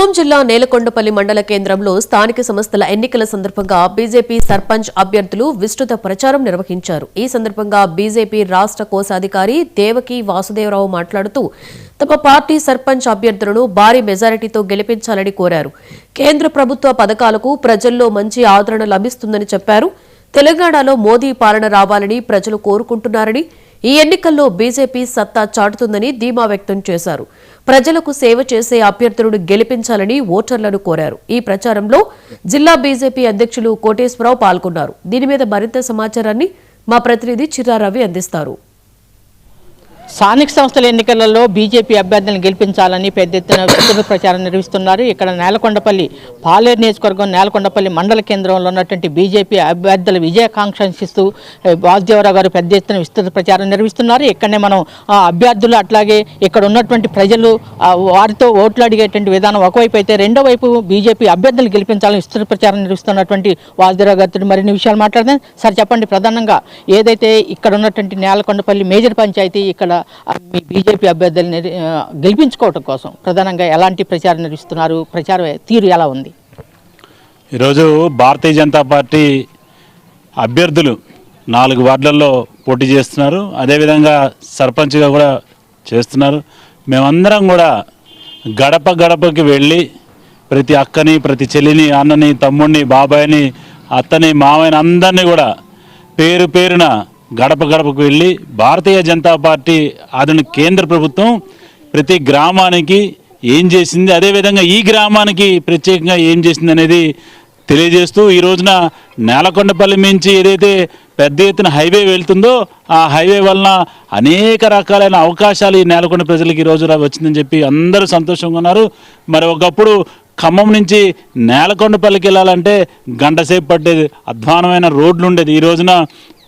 ఖమ్మం జిల్లా నేలకొండపల్లి మండల కేంద్రంలో స్థానిక సంస్థల ఎన్నికల సందర్భంగా బీజేపీ సర్పంచ్ అభ్యర్థులు విస్తృత ప్రచారం నిర్వహించారు. ఈ సందర్భంగా బీజేపీ రాష్ట్ర కోశాధికారి దేవకి వాసుదేవరావు మాట్లాడుతూ తమ పార్టీ సర్పంచ్ అభ్యర్థులను భారీ మెజారిటీతో గెలిపించాలని కోరారు. కేంద్ర ప్రభుత్వ పథకాలకు ప్రజల్లో మంచి ఆదరణ లభిస్తుందని చెప్పారు. తెలంగాణలో మోదీ పాలన రావాలని ప్రజలు కోరుకుంటున్నారని, ఈ ఎన్నికల్లో బీజేపీ సత్తా చాటుతుందని ధీమా వ్యక్తం చేశారు. ప్రజలకు సేవ చేసే అభ్యర్థులను గెలిపించాలని ఓటర్లను కోరారు. ఈ ప్రచారంలో జిల్లా బీజేపీ అధ్యక్షులు కోటేశ్వరరావు పాల్గొన్నారు. దీని మీద మరింత సమాచారాన్ని మా ప్రతినిధి చిరారవి అందిస్తారు. స్థానిక సంస్థల ఎన్నికలలో బీజేపీ అభ్యర్థులను గెలిపించాలని పెద్ద ఎత్తున విస్తృత ప్రచారం నిర్వహిస్తున్నారు. ఇక్కడ నేలకొండపల్లి పాలేరు నియోజకవర్గం నేలకొండపల్లి మండల కేంద్రంలో ఉన్నటువంటి బీజేపీ అభ్యర్థుల విజయాకాంక్షిస్తూ వాసుదేవరావు గారు పెద్ద ఎత్తున విస్తృత ప్రచారం నిర్వహిస్తున్నారు. ఇక్కడనే మనం అభ్యర్థులు అట్లాగే ఇక్కడ ఉన్నటువంటి ప్రజలు వారితో ఓట్లు అడిగేటువంటి విధానం ఒకవైపు అయితే, రెండో వైపు బీజేపీ అభ్యర్థులు గెలిపించాలని విస్తృత ప్రచారం నిర్వహిస్తున్నటువంటి వాసుదేవరావు గారితో మరిన్ని విషయాలు మాట్లాడదాం. సార్ చెప్పండి, ప్రధానంగా ఏదైతే ఇక్కడ ఉన్నటువంటి నేలకొండపల్లి మేజర్ పంచాయతీ ఇక్కడ మీ బీజేపీ అభ్యర్థులను గెలిపించుకోవటం కోసం ప్రధానంగా ఎలాంటి ప్రచారం నిర్వహిస్తున్నారు? ప్రచార తీరు ఎలా ఉంది? ఈరోజు భారతీయ జనతా పార్టీ అభ్యర్థులు 4 వార్డులలో పోటీ చేస్తున్నారు. అదేవిధంగా సర్పంచ్గా కూడా చేస్తున్నారు. మేమందరం కూడా గడప గడపకి వెళ్ళి ప్రతి అక్కని, ప్రతి చెల్లిని, అన్నని, తమ్ముడిని, బాబాయిని, అత్తని, మామయ్యని అందరినీ కూడా పేరు పేరున గడప గడపకు వెళ్ళి భారతీయ జనతా పార్టీ ఆధునిక కేంద్ర ప్రభుత్వం ప్రతి గ్రామానికి ఏం చేసింది, అదేవిధంగా ఈ గ్రామానికి ప్రత్యేకంగా ఏం చేసింది అనేది తెలియజేస్తూ ఈ రోజున నేలకొండపల్లి మించి ఏదైతే పెద్ద ఎత్తున హైవే వెళ్తుందో ఆ హైవే వలన అనేక రకాలైన అవకాశాలు ఈ నేలకొండ ప్రజలకు ఈరోజు వచ్చిందని చెప్పి అందరూ సంతోషంగా ఉన్నారు. మరి ఒకప్పుడు ఖమ్మం నుంచి నేలకొండపల్లికి వెళ్ళాలంటే గంట సేపు పట్టేది, అధ్వానమైన రోడ్లు ఉండేది. ఈ రోజున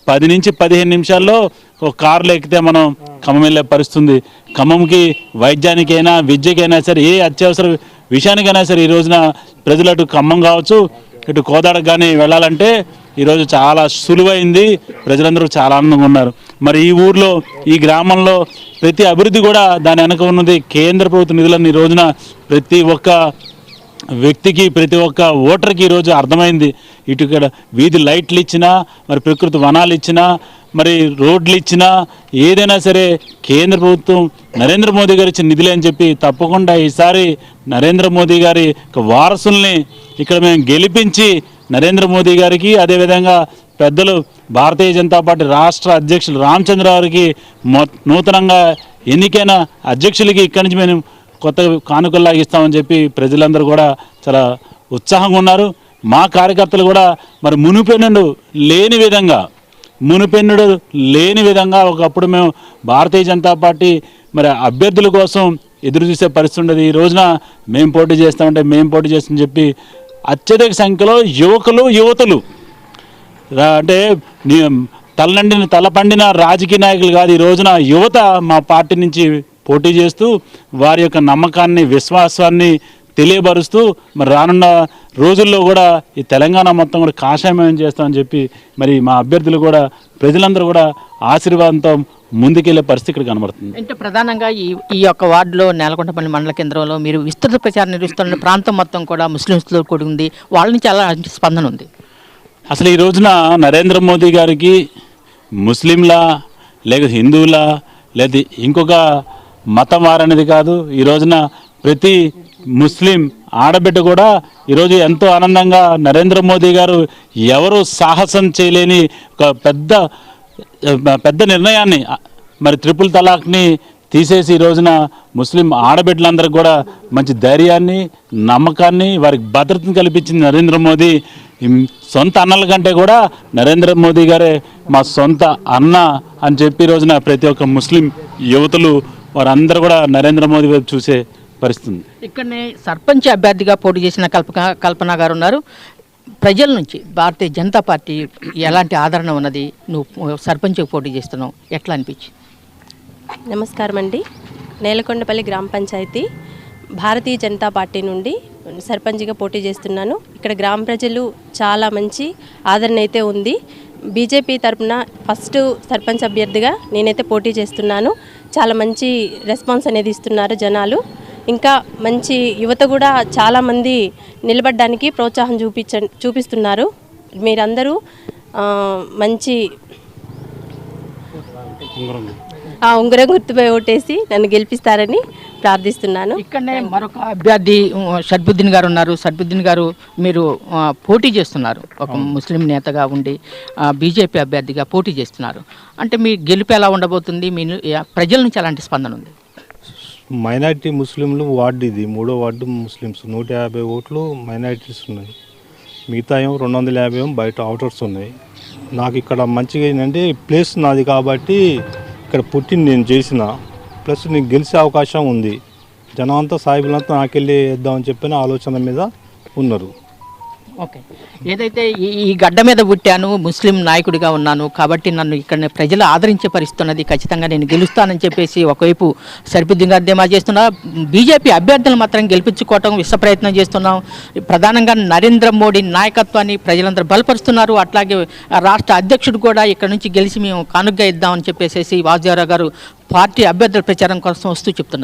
10 నుంచి 15 నిమిషాల్లో ఒక కారులో ఎక్కితే మనం ఖమ్మం వెళ్ళే పరిస్థితుంది. ఖమ్మంకి వైద్యానికైనా, విద్యకైనా సరే, ఏ అత్యవసర విషయానికైనా సరే ఈ రోజున ప్రజలు అటు ఖమ్మం కావచ్చు, ఇటు కోదాడకు కానీ వెళ్ళాలంటే ఈరోజు చాలా సులువైంది. ప్రజలందరూ చాలా ఆనందంగా ఉన్నారు. మరి ఈ ఊర్లో, ఈ గ్రామంలో ప్రతి అభివృద్ధి కూడా దాని వెనక ఉన్నది కేంద్ర ప్రభుత్వ నిధులను ఈ రోజున ప్రతి ఒక్క వ్యక్తికి, ప్రతి ఒక్క ఓటర్కి ఈరోజు అర్థమైంది. ఇక్కడ వీధి లైట్లు ఇచ్చినా, మరి ప్రకృతి వనాలు ఇచ్చినా, మరి రోడ్లు ఇచ్చినా, ఏదైనా సరే కేంద్ర ప్రభుత్వం నరేంద్ర మోదీ గారు ఇచ్చిన నిధులే అని చెప్పి తప్పకుండా ఈసారి నరేంద్ర మోదీ గారి వారసుల్ని ఇక్కడ మేము గెలిపించి నరేంద్ర మోదీ గారికి, అదేవిధంగా పెద్దలు భారతీయ జనతా పార్టీ రాష్ట్ర అధ్యక్షులు రామచంద్రరావు గారికి నూతనంగా ఎన్నికైన అధ్యక్షులకి ఇక్కడి నుంచి మేము కొత్త కానుకల్లాగా ఇస్తామని చెప్పి ప్రజలందరూ కూడా చాలా ఉత్సాహంగా ఉన్నారు. మా కార్యకర్తలు కూడా మరి మునుపెన్నుడు లేని విధంగా ఒకప్పుడు మేము భారతీయ జనతా పార్టీ మరి అభ్యర్థుల కోసం ఎదురు చూసే పరిస్థితి ఉండదు. ఈ రోజున మేము పోటీ చేస్తామని చెప్పి అత్యధిక సంఖ్యలో యువతులు అంటే తలపండిన రాజకీయ నాయకులు కాదు, ఈ రోజున యువత మా పార్టీ నుంచి పోటీ చేస్తూ వారి యొక్క నమ్మకాన్ని, విశ్వాసాన్ని తెలియబరుస్తూ మరి రానున్న రోజుల్లో కూడా ఈ తెలంగాణ మొత్తం కూడా కాషాయమయం చేస్తామని చెప్పి మరి మా అభ్యర్థులు కూడా, ప్రజలందరూ కూడా ఆశీర్వాదంతో ముందుకెళ్లే పరిస్థితి ఇక్కడ కనబడుతుంది. అంటే ప్రధానంగా ఈ యొక్క వార్డులో నేలకొండపల్లి మండల కేంద్రంలో మీరు విస్తృత ప్రచారం నిర్వహిస్తున్న ప్రాంతం మొత్తం కూడా ముస్లింస్తో కూడి ఉంది. వాళ్ళ నుంచి చాలా స్పందన ఉంది. అసలు ఈ రోజున నరేంద్ర మోదీ గారికి ముస్లింలా, లేక హిందువులా, లేదా ఇంకొక మతం వారనేది కాదు. ఈ రోజున ప్రతి ముస్లిం ఆడబిడ్డ కూడా ఈరోజు ఎంతో ఆనందంగా నరేంద్ర మోదీ గారు ఎవరు సాహసం చేయలేని ఒక పెద్ద నిర్ణయాన్ని, మరి ట్రిపుల్ తలాక్ని తీసేసి ఈ రోజున ముస్లిం ఆడబిడ్డలందరికీ కూడా మంచి ధైర్యాన్ని, నమ్మకాన్ని, వారికి భద్రతను కల్పించింది నరేంద్ర మోదీ. సొంత అన్నల కంటే కూడా నరేంద్ర మోదీ గారే మా సొంత అన్న అని చెప్పి రోజున ప్రతి ఒక్క ముస్లిం యువతులు వారందరూ కూడా నరేంద్ర మోదీ వైపు చూసే పరిస్థితి. ఇక్కడనే సర్పంచ్ అభ్యర్థిగా పోటీ చేసిన కల్పన గారు ఉన్నారు. ప్రజల నుంచి భారతీయ జనతా పార్టీ ఎలాంటి ఆదరణ ఉన్నది? నువ్వు సర్పంచ్గా పోటీ చేస్తున్నావు, ఎట్లా అనిపించి? నమస్కారం అండి. నేలకొండపల్లి గ్రామ పంచాయతీ భారతీయ జనతా పార్టీ నుండి సర్పంచ్గా పోటీ చేస్తున్నాను. ఇక్కడ గ్రామ ప్రజలు చాలా మంచి ఆదరణ అయితే ఉంది. బీజేపీ తరపున ఫస్ట్ సర్పంచ్ అభ్యర్థిగా నేనైతే పోటీ చేస్తున్నాను. చాలా మంచి రెస్పాన్స్ అనేది ఇస్తున్నారు జనాలు. ఇంకా మంచి యువత కూడా చాలామంది నిలబడడానికి ప్రోత్సాహం చూపిస్తున్నారు. మీరందరూ మంచి ఉంగరం గుర్తుపై ఓటేసి నన్ను గెలిపిస్తారని ప్రార్థిస్తున్నాను. ఇక్కడనే మరొక అభ్యర్థి షర్బుద్దీన్ గారు ఉన్నారు. షర్బుద్దీన్ గారు, మీరు పోటీ చేస్తున్నారు, ఒక ముస్లిం నేతగా ఉండి బీజేపీ అభ్యర్థిగా పోటీ చేస్తున్నారు. అంటే మీ గెలుపు ఎలా ఉండబోతుంది? మీ ప్రజల నుంచి ఎలాంటి స్పందన ఉంది? మైనారిటీ ముస్లింలు వార్డు, ఇది 3వ వార్డు ముస్లిమ్స్ 150 ఓట్లు మైనారిటీస్ ఉన్నాయి. మిగతా ఏమో 250 బయట అవుటర్స్ ఉన్నాయి. నాకు ఇక్కడ మంచిగా ఏంటంటే ప్లేస్ నాది కాబట్టి ఇక్కడ పుట్టి నేను చేసిన, ప్లస్ నీకు గెలిచే అవకాశం ఉంది. జనం అంతా సాయిబులంతా నాకెళ్ళి వేద్దామని చెప్పిన ఆలోచన మీద ఉన్నారు. ఓకే, ఏదైతే ఈ గడ్డ మీద పుట్టాను, ముస్లిం నాయకుడిగా ఉన్నాను కాబట్టి నన్ను ఇక్కడ ప్రజలు ఆదరించే పరిస్థితున్నది, ఖచ్చితంగా నేను గెలుస్తానని చెప్పేసి ఒకవైపు షర్బుద్దీన్ గారు ధీమా చేస్తున్నా, బీజేపీ అభ్యర్థులు మాత్రం గెలిపించుకోవటం విశ్వ ప్రయత్నం చేస్తున్నాం. ప్రధానంగా నరేంద్ర మోడీ నాయకత్వాన్ని ప్రజలందరూ బలపరుస్తున్నారు. అట్లాగే రాష్ట్ర అధ్యక్షుడు కూడా ఇక్కడ నుంచి గెలిచి మేము కానుగ్గా ఇద్దామని చెప్పేసి వాసుదేవరావు గారు పార్టీ అభ్యర్థుల ప్రచారం కోసం వస్తూ చెప్తున్నారు.